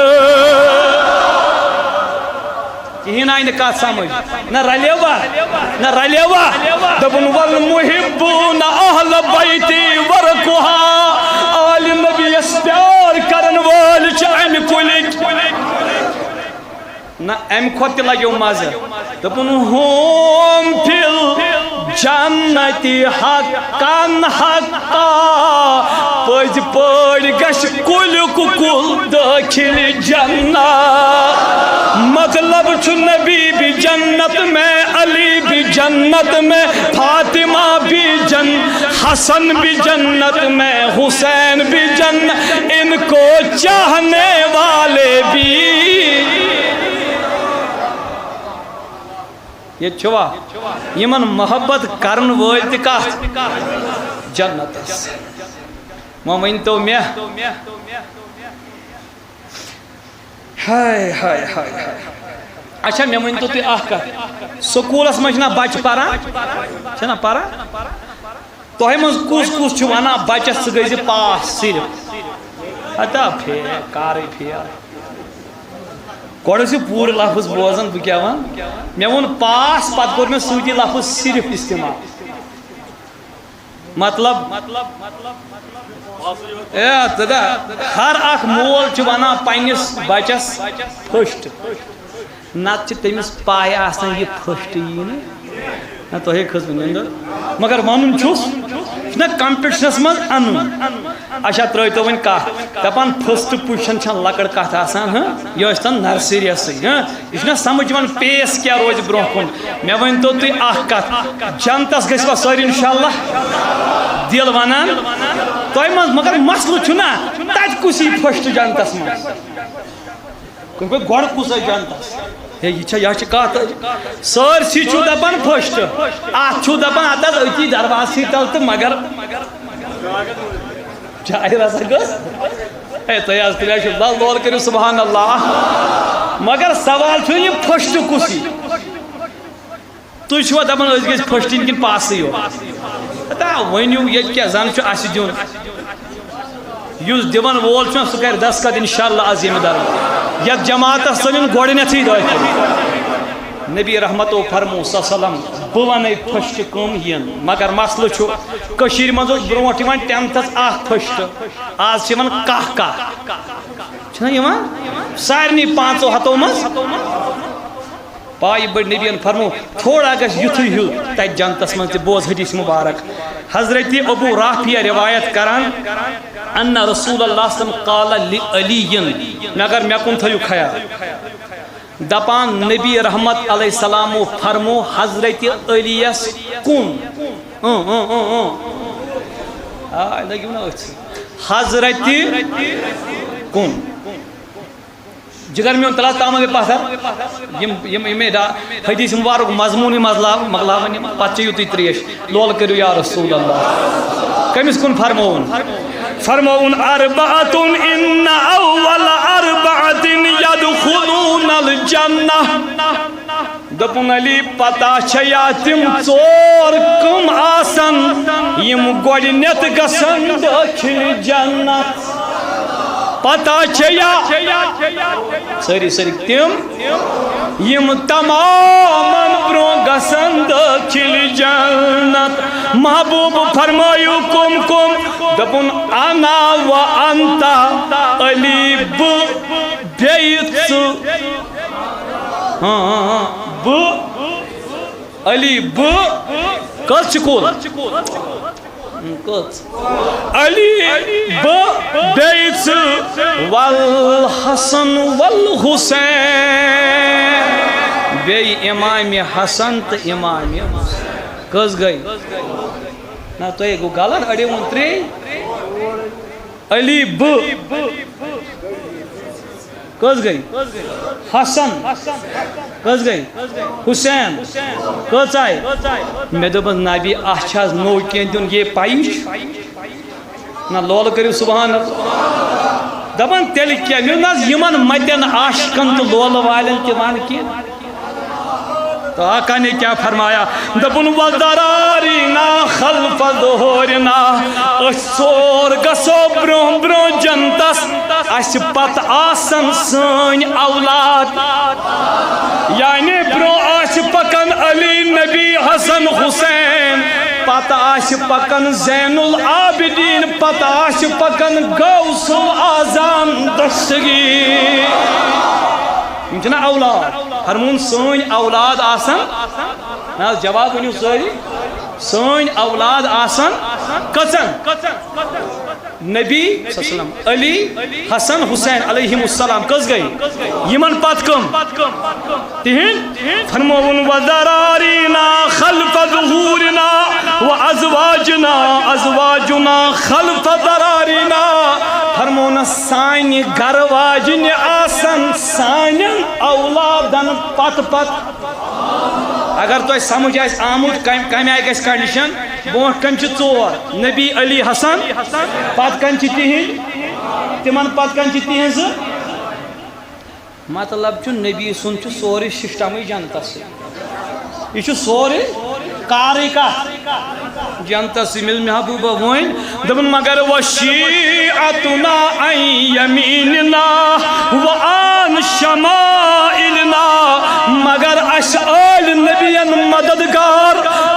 کہین آئی نکات سمجھ نہ رلیوا دبن والمحبون اہل بیتی ورکوہا آل نبی اس پیار کرن وال چھ امی کلک نہ ام کھوت لگیو مزہ دپن ہوم فل جنتی حقاً حقا پز پڑ گش کلک کل داخل جنت مطلب چھ نبی بھی جنت میں علی بھی جنت میں فاطمہ بھی حسن بھی جنت میں حسین بھی جنت ان کو چاہنے والے بھی یہ چھوا یمن محبت کرن وول تہ کت جنت ون تو میں ہائے ہائے ہائے اچھا میں ون تو تھی اخ کت سکولس مجھ نا بچ پران چھنا پران تۄہہِ منٛز کُس چھُ ونان بچس ژٕ گٔژھِ پاس صرف ہتا پھیر کارٕے پھیر گۄڈٕ پوٗرٕ لفظ بوزان بہٕ کیٛاہ وَنہٕ مےٚ ووٚن پاس پتہٕ کوٚر مےٚ سۭتی لفظ صرف استعمال مطلب ہر اکھ مول چھُ ونان پننِس بچس فٔسٹ نتہٕ چھِ تٔمِس پاے آسان یہِ فٔسٹ یی نہ تۄہے کھٔژوٕ نیٚنٛدٕر مگر ونُن چھُس چھُنہ کمپٹشنس منٛز انُن اچھا ترٛٲیتو وۄنۍ کتھ دپان فٔسٹ پُزِشن چھنہٕ لۄکٕٹ کتھ آسان یہِ ٲسۍ تن نرسٔریسٕے یہِ چھُنہ سمجھ یِوان پیس کیٛاہ روزِ برونٛہہ کُن مےٚ ؤنۍتو تُہۍ اکھ کتھ جنتس گٔژھوا سٲری انشاءاللہ دل ونان تۄہہِ منٛز مگر مسلہٕ چھُنہ تتہِ کُس یی فٔسٹ جنتس منٛز گۄڈٕ کُس آسہِ جنتس ہے یہ چھِ کتھ سٲرسٕے چھُو دپان فٔسٹ اتھ چھُو دپان اتھ حظ أتی دروازسٕے تل تہٕ مگر جاے رسا گٔژھ ہے تُہۍ حظ تیٚلہِ حظ چھُ لول کٔرِو سبحان اللہ مگر سوال چھُ یہِ فٔسٹ کُس یی تُہۍ چھُوا دپان أسۍ گٔژھۍ فٔسٹ یِنۍ کِنہٕ پاسٕے یوت ہتا ؤنِو ییٚتہِ کیٛاہ زن چھُ اَسہِ دیُن یُس دِوان وول چھُنہ سُہ کرِ دستخط انشاءاللہ عظیٖم درد یتھ جماعتس ژٔلِن گۄڈٕنیتھٕے دٲخل نبی رحمتو فرمو صلی اللہ علیہ وسلم بہٕ ونے فٔسٹ کٕم یِن مگر مسلہٕ چھُ کٔشیٖرِ منٛز اوس برونٛٹھ یِوان ٹینتھس اکھ فٔسٹ آز چھِ یِوان کاہ چھُنہ یِوان سارنٕے 500 منٛز پائی بڑ نبی فرمو تھوڑا گژھِ یُتھُے ہیوٗ تَتہِ جنتس منٛز تہِ بوز حدیث مبارک حضرت ابو رافیہ روایت کران ان رسول اللہ صلی اللہ علیہ وسلم قال لعلی مگر مےٚ کُن تھٲیِو خیال دپان نبی رحمت علیہ السلام فرمو حضرت علیس کُن لٔگِو نا أتھۍ حضرت کُن جگر میون تلا تام پتھر حدیث مبارک مضمون مغلاون پتہ چیو تھی تریش لول کرو یا رسول اللہ کمس کن فرمون اربعۃ ان اول اربعۃ يدخلون الجنہ دپن علی پتہ چھیا تم ژور کم آسن یم گۄڈنیتھ گژھن داخل جنت پتہ چھیا سری تم یم تمام برو گژھن داخل جنت محبوب فرمایو کم دپن انا و انتا علی بیت علی کس کول علی بیت والحسن والحسین بی امام حسن تو امام کس گئی نا تو گو غلط اڑے وون ترے علی کس گئی حسن کس گئی حسین کس آئے میں دپس نبی اچھا نو کی دن یہ پائش نا لول کرو سبحان اللہ دپان تیل کیا ناز یمن متن عاشقن تو لول والن تمان کی تو آقا نے کیا فرمایا دپن وَذَرَارِنَا خَلْفَ ظُهُورِنَا ژور گژھو برٛونٛہہ جنتس اسہِ پتہٕ آسن سٲنۍ اولاد یعنی برٛونٛہہ آسہِ پکان علی نبی حسن حسین پتہٕ آسہِ پکان زین العابدین پتہٕ آسہِ پکان غوث العظام دستگیر یم چھنا اولاد فرمون سٲنۍ اولاد آسن نا جواب ؤنِو سٲری سٲنۍ اولاد آسن کٔژن نبی صلی اللہ علیہ وسلم علی حسن حسین علیہم السلام کس گئی یمن پت کم تہند فرمون وَذَرَارِنَا خَلْفَ ظُهُورِنَا وَأَزْوَاجُنَا خَلْفَ ذَرَارِنَا فرمون سانہِ گھر واجنہِ آسن سانٮ۪ن اولادن پت اگر تۄہہِ سمجھ آسہِ آمُت کمہِ آیہِ گژھِ کنڈِشن برونٛٹھ کن چھِ ژور نبی علی حسن پتہٕ کن چھِ تِہنٛدۍ تِمن پتہٕ کن چھِ تِہنٛزٕ مطلب چھُ نبی سُنٛد چھُ سورُے سسٹمٕے جنتس سۭتۍ یہ چھُ سورُے کارٕے کتھ جنتس سۭتۍ ییٚلہِ محبوبہ وۄنۍ دوٚپُن مگر وشیعتنا عن یمیٖننا وعن شمائلنا مگر اسہِ ٲلۍ نبین مددگار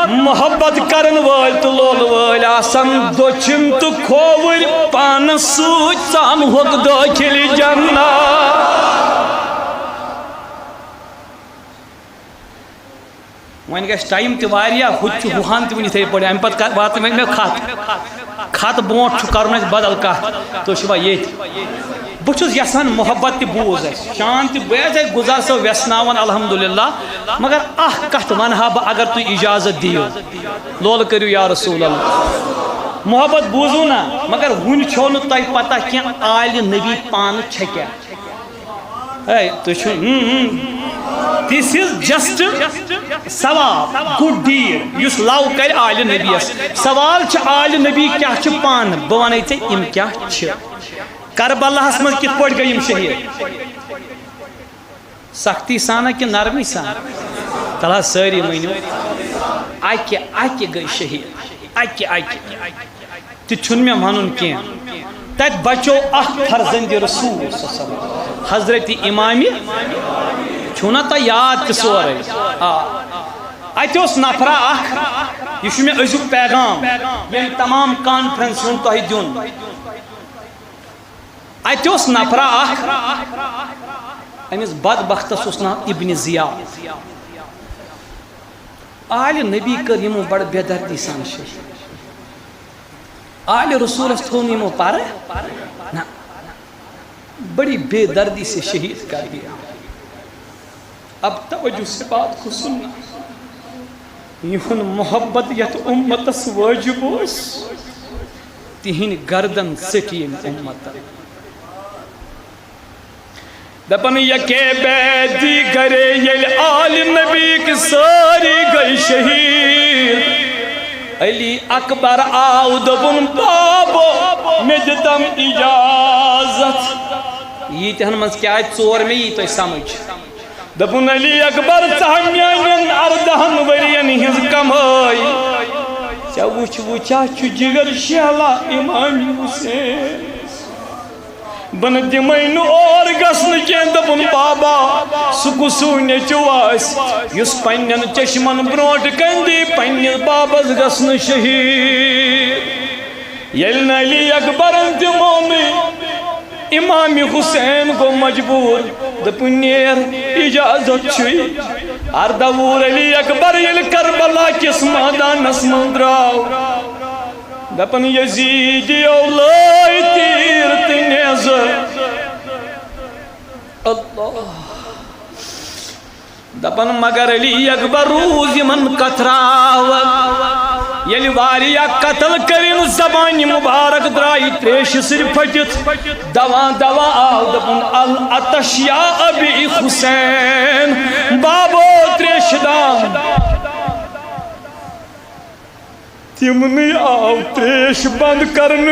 محبت کرن وٲلۍ تہٕ لول وٲلۍ آسن دٔچھِن تہٕ کھووٕرۍ پانس سۭتۍ ژامہوکھ دٲخل جنت وۄنۍ گژھِ ٹایم تہِ واریاہ ہُتہِ چھُ ہُہان تہِ وٕنہِ یِتھَے پٲٹھۍ اَمہِ پتہٕ واتہِ وۄنۍ مےٚ خط برونٛٹھ چھُ کرُن اَسہِ بدل کتھ تُہۍ چھِوا ییٚتہِ بہٕ چھُس یژھان محبت تہِ بوٗز اَسہِ شان تہِ بہٕ حظ اَسہِ گُزار صٲب وٮ۪سناوان الحمدُاللہ مگر اکھ کتھ ونہٕ ہا بہٕ اگر تُہۍ اِجازت دِیِو لول کٔرِو یا رسول اللہ محبت بوٗزوٗ نا مگر وُنہِ چھو نہٕ تۄہہِ پتہ کینٛہہ آلہِ نبی پانہٕ چھےٚ کیٛاہ ہے تُہۍ چھِو This is just سوال good deed یُس لو کرِ آلہِ نبیس سوال چھُ آلہِ نبی کیٛاہ چھِ پانہٕ بہٕ ونے ژےٚ یِم کیٛاہ چھِ کربلاہس منٛز کِتھ پٲٹھۍ گٔے یِم شہیٖد سختی سان کہِ نرمی سان تل حظ سٲری ؤنِو اکہِ گٔے شہیٖد اکہِ تہِ چھُنہٕ مےٚ وَنُن کینٛہہ تتہِ بچو اکھ فرزندِ رسول حضرت امامہِ چھُنا تۄہہِ یاد تہِ سورُے اتہِ اوس نفرا اکھ یہِ چھُ مےٚ أزیُک پیغام ییٚمہِ تمام کانفرنس ہُنٛد تۄہہِ دیُن اتہِ اوس نفرا اکھ امس بدبختس اس نام ابن زیاد آل نبی کر یمو بڑ بے دردی سان شہید آل رسول تھون یمو پر نہ بڑی بے دردی سے شہید کر دیا اب توجہ سے بات کو سننا یہن محبت یت امتس واجب اس تہن گردن سٹیم امت دپن یکے بیدی گرے یل آل نبی کی ساری گئی شہید علی اکبر آو دبن بابو میں دتم اجازت یہ تہن مز کیا ہے ژور میں یہ تو سمجھ دپن علی اکبر ژھنین اردہن ورین ہز کمائی ژے وچھ وچھا چھ جگر شہلا امام حسین بن دمین اور گسن کی دپن بابا سکسو نیچواس یس پنن چشمن بروٹ کندی پنن بابس گسن شہید یل علی اکبر دمومی امام حسین کو مجبور دپن نیر اجازت چھوئی اردور علی اکبر یل کربلا کس میدانس من دراو دپن یزیدی اولائی تیر تنیزر اللہ دپن مگر علی اکبر روز من کتراو یلی واریا قتل کرن زبان مبارک درائی تریش سر پھٹت دوان دوان آو دپن الاتش یا ابی حسین بابو تریش دان تمنی آو تریش بند کرن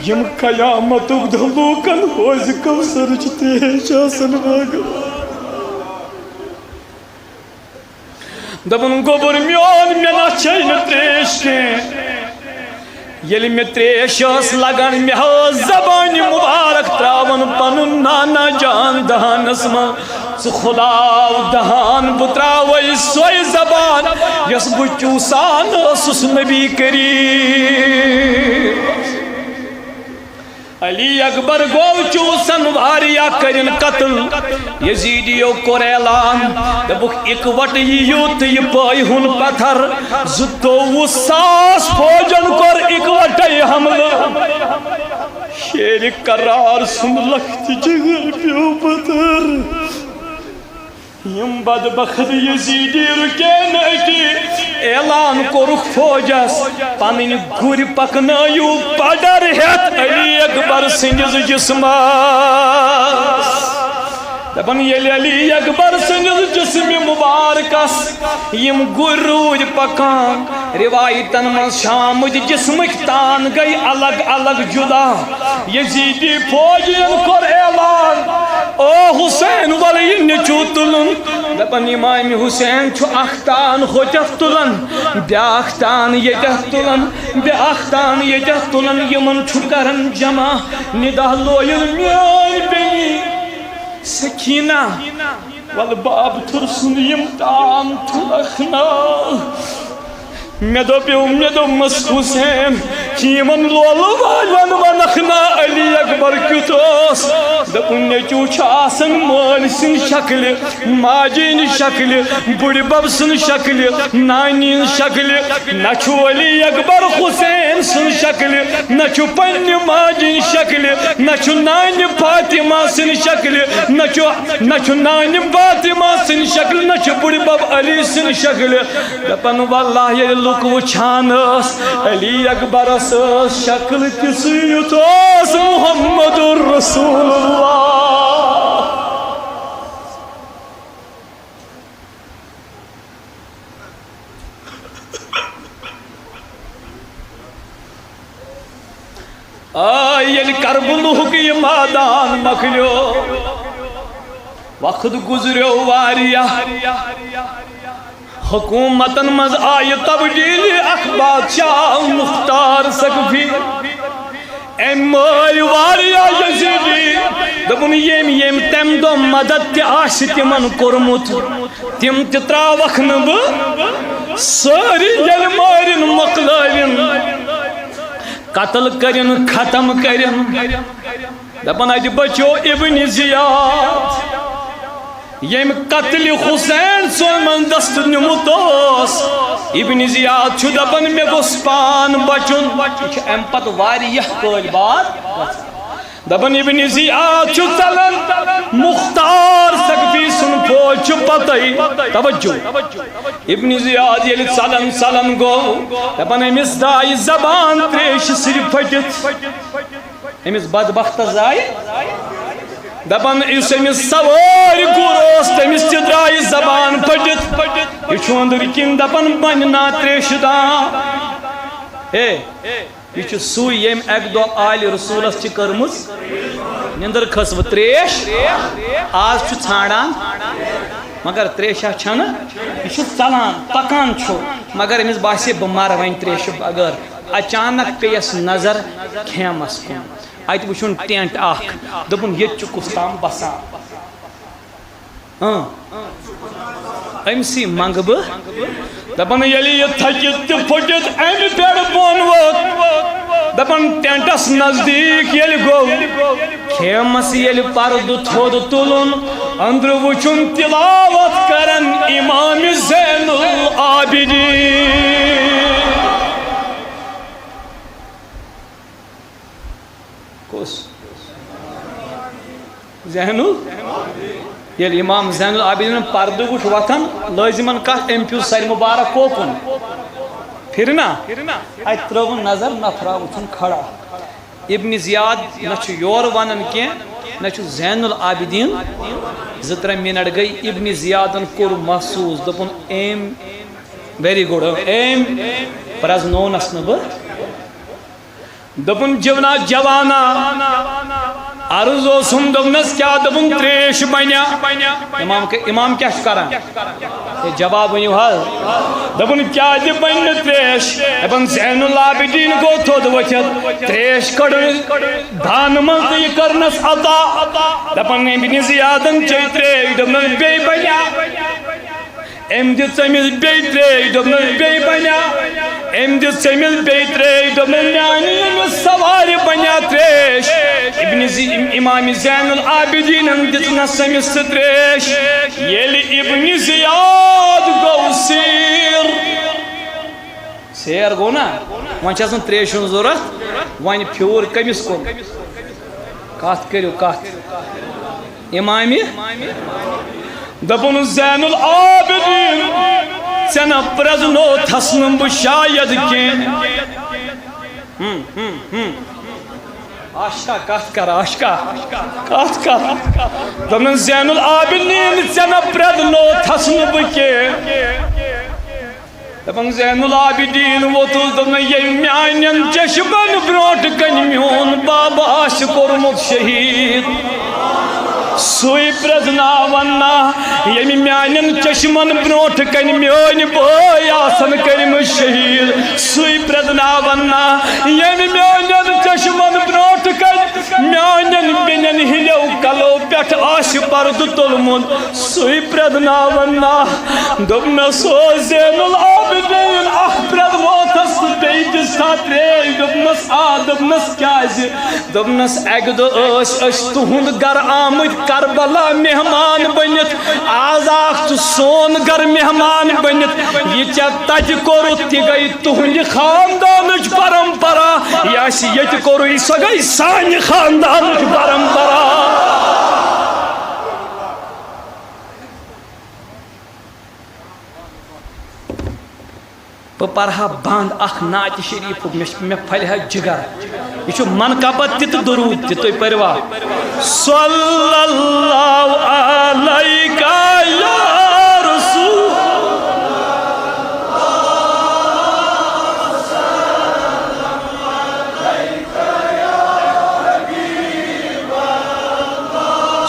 یم قیامت دلوکن ہوز کوثر تریش آسن باغ دپن گوبر میون منا چین تریش کے یل میں تریش اس لگن میں زبان مبارک تراون پنن نانا جان دہانس من خدا دہان بتراوی سوئی زبان یس بچوسان سس نبی کریم علی اکبر گو چوسن واریا کرن قتل یزیدیو کور اعلان دبک ایک وٹ یوت یہ پائی ہن پتھر زدو ساس فوجن کور ایک وٹ حملہ شیر قرار سن لکھتی جگر پیو پتھر یم بدبخت یزیدی رکے نیٹی اعلان کورک فوجس پنن گر پکنایو پڑر ہیت علی اکبر سنجز جسمس دپن یل علی اکبر سنجز جسم مبارکس یم گر رود پکان روایتن من شامج جسمک تان گئی الگ الگ جدا یزیدی فوجین کور اعلان او حسین ولی نچو تلن دپن امام حسین چھو اختان خوچت تلن بیاختان یجت تلن بیاختان یجت تلن یمن چھو کرن جمع ندا لویل میان بینی سکینہ والباب ترسن یمتان تلخنا میں دو مس حسین کیمن لولو والن ونخنا علی اکبر کیوتوس دپن نیچو چھاسن مال سن شکل ماجین شکل بڑی بب سن شکل نانین شکل نچو علی اکبر حسین سن شکل نچو پن ماجین شکل نچو نان فاطمہ سن شکل نچو نان فاطمہ سن شکل نچو بڑی بب علی سن شکل دپن واللہ یہ لوک وچھان علی اکبر شکل کسی توس محمد رسول اللہ آئین کربلو کی مادان مکلیو وقت گزریو واریا حکومتن مز آئی تبدیلی اخبار شاہ مختار سکفی مال واریا یزیدی دپن یم تم دو مدد تی آس تمن کورمت تم تی تراوکھ نب ساری یل مارن مقلالن قتل کرن ختم کرن دپن ات بچو ابن زیاد یم قتل حسین سون من دست نمت ابن زیاد چھ دپان مے گوس پان بچن یہ ام پتہ واریاہ کال بات دپان ابن زیاد چھ ژلان مختار سقفی سن فوج چھ پتہ توجہ ابن زیاد یل ژلان گو دپان امس دائی زبان تریش سر پھٹت امس بدبخت زائی دپان اس امس سوار گور تمس تہ درائی زبان پھٹت یہ اندر کن دپان بننا تریش دان یہ سو یم اک دو آل رسولس چھ کرمز نندر کھسو تریش آج چھ ژھانڈان مگر تریشا چھن یہ ژلان پکان چھو مگر امس باسے بہ مر ون تریش بغیر اچانک پیس نظر کھیمس کن ات وچھن ٹینٹ اخ دپن یہ کس تام بسان امسی منگ بہ دپن یلی یہ تھکت تہ پھٹت امہ پیڑ بون ووت دپن ٹینٹس نزدیک یل گو کھیمس یل پرد تھود تلن اندر وچھن تلاوت کرن امام زین العابدین زین یل امام زین العابدین پرد وچھ وتھن لازمن کت ام پیو سر مبارک کوکن پھرنا ات ترون نظر نفرا وچھن کھڑا ابن زیاد نہ یور ونن کی نہ زین العابدین زتر منٹ گئی ابن زیادن کور محسوس دپن ایم ویری گڈ ایم پرزنونس نہ بہ دپن جوانا عرض اوسم دپنس کیا دپن تریش بنیا امام کیا کران جواب ونیو حظ دپن کیا بن تریش دپن زین العابدین گو تھود ورتھ تریش کڑ دان من یہ کرنس عطا دپن ابن زیادن چے تریش دپن بی بنیا ام دت امس بی تریش دپن بی بنیا ام دت امس بی تریش دپن میانی سوار بنیا تریش امام زین العابدین دتنس امس تریش یل ابن زیاد گو سیر گو نا ون چھ تریش ہن ضرورت ون پھیور کمس کن کت کرو کت امام دپن زین العابدین ژے نا پرزنو تھسن بہ شاید کین آشکا کت کر آشکا کت کر دپن زین العابدین ژے نا پرزنو تھسن بہ کین دپن زین العابدین ووتُس دپن یہ میانین چشمن برونٹ کن میون باب آش کورمت شہید سوئی پرزناونا یم میانین چشمن برونٹ کن میون بھائی آسن کرم شہید سوئی پرزناونا یم میانین چشمن برونٹ کن میانین بینن ہلیو کلو پیٹھ آش پرد تلمت سوئی پرزناونا دپن سو زین العابدین اخ پرزنوتس بیٹس تریش دپنس دپنس کیاز دپنس اک دہ تہند گر آمت کربلا مہمان بنت آز آخ سون گر مہمان بنت یہ تت کورت تہ گئی تہند خاندان پرمپرا یہ کور سو گئی سان خاندان پرمپرا بہ پرہا بند اخ نعت شریف مے پھلہ جگر یہ منقبت تہ درود تہ تھی پروا صلی اللہ علیہ یا رسول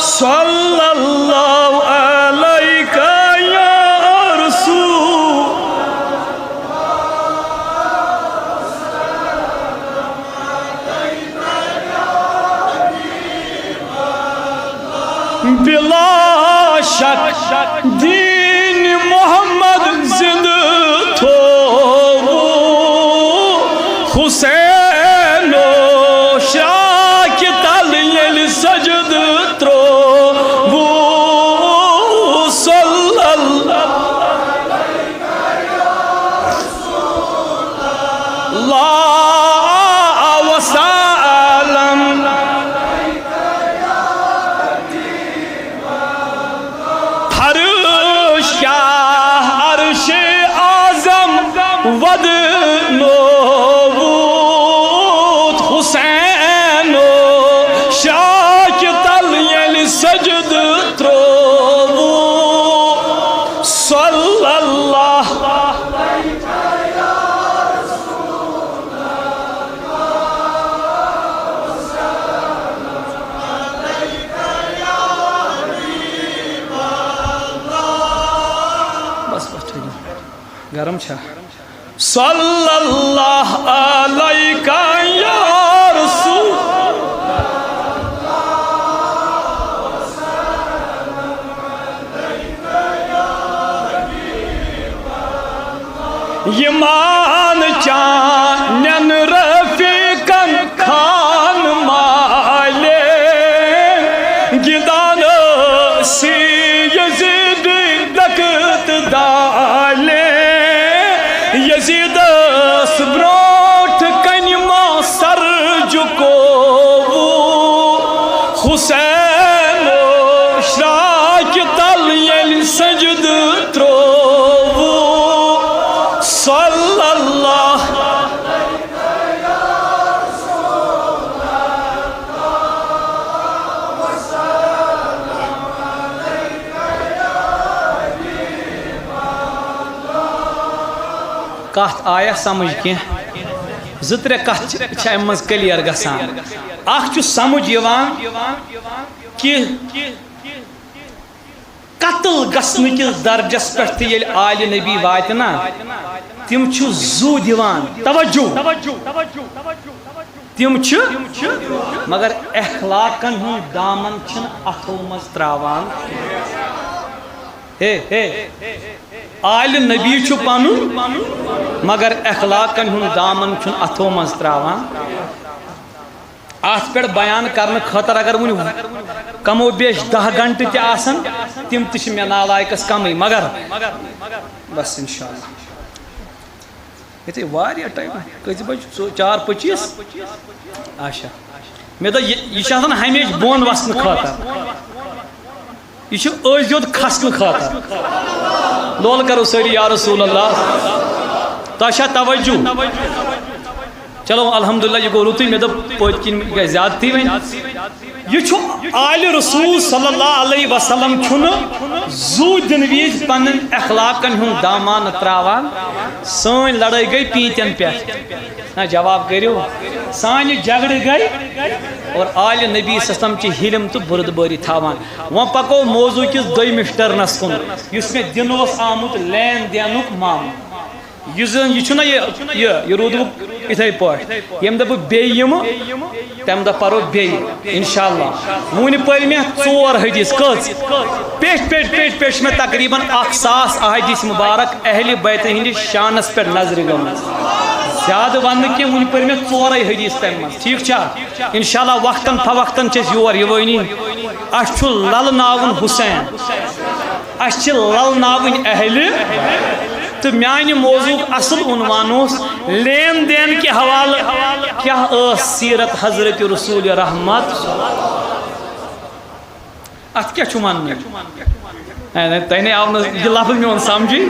صلی اللہ علیہ یا رسول بلا شک دین محمد زند تھو حسین و شاک تل یل سجد ترو گرم چھا صلی اللہ علیہ یا رسول یمان چانن رفیقن خان مالے گدان سی یزید دکت دالے یزید سبروٹ کنما سر جکو حسین شراک تل یل سجد ترو صلی اللہ کت آیا سمجھ کی زترے کت مز کلیئر گسان اخ سمجھ یوان کہ قتل گسن کس درجس پہ یل آل نبی وات نا تم زو دیوان توجہ تم مگر اخلاقن ہن دامن چھن اتھو مز تراوان آل نبی چھو پنن مگر اخلاقن ہن دامن چھن اتھو مز تراوان ات پہ بیان کرنے خاطر اگر ون کمو بیش 10 گھنٹے تہ آسن تم تہ مے نالائکس کمی مگر بس انشاءاللہ یہ واریاہ ٹائم کت بج 4:25 اچھا مے دہ یہ ہمیشہ بون وسن خاطر یہ أز یوت کھسن خاطر لول کرو ساری یا رسول اللہ تہ توجہ چلو الحمدللہ یہ گو رُتُے مے دپ پوت کن گئی زیادتی ون یہ آل رسول صلی اللہ علیہ وسلم چھن زو دن ویز پن اخلاقن ہن دامان تراوان سن لڑائی گئی پیتن پہ نہ جواب کرو سان جگڑ گئی اور آل نبی سسم چی حلم تو بردباری تھاوان وہ پکو موضوع کس دویمس ٹرنس کن اس میں دن آمت لین دینک معاملہ یہ رود اتھے پہ یم دپ بیم تم دہ پرو بی انشاءاللہ ون پر میں 4 حدیث کچ پیش میں تقریباً 1000 احادیث مبارک اہل بیت ہندس شانس پہ نظر گم زیادہ ون کی ون پر میں 4 حدیث تم من ٹھیک چھا انشاءاللہ وقتاً فوقتاً چھ یور یوانی اس لل ناون حسین اس لل ناون اہل تو میانہ موضوع اصل عنوان لین دین کے حوالہ کیا سیرت حضرت رسول رحمت ات کیا من تہ آو یہ لفظ میون سمجھی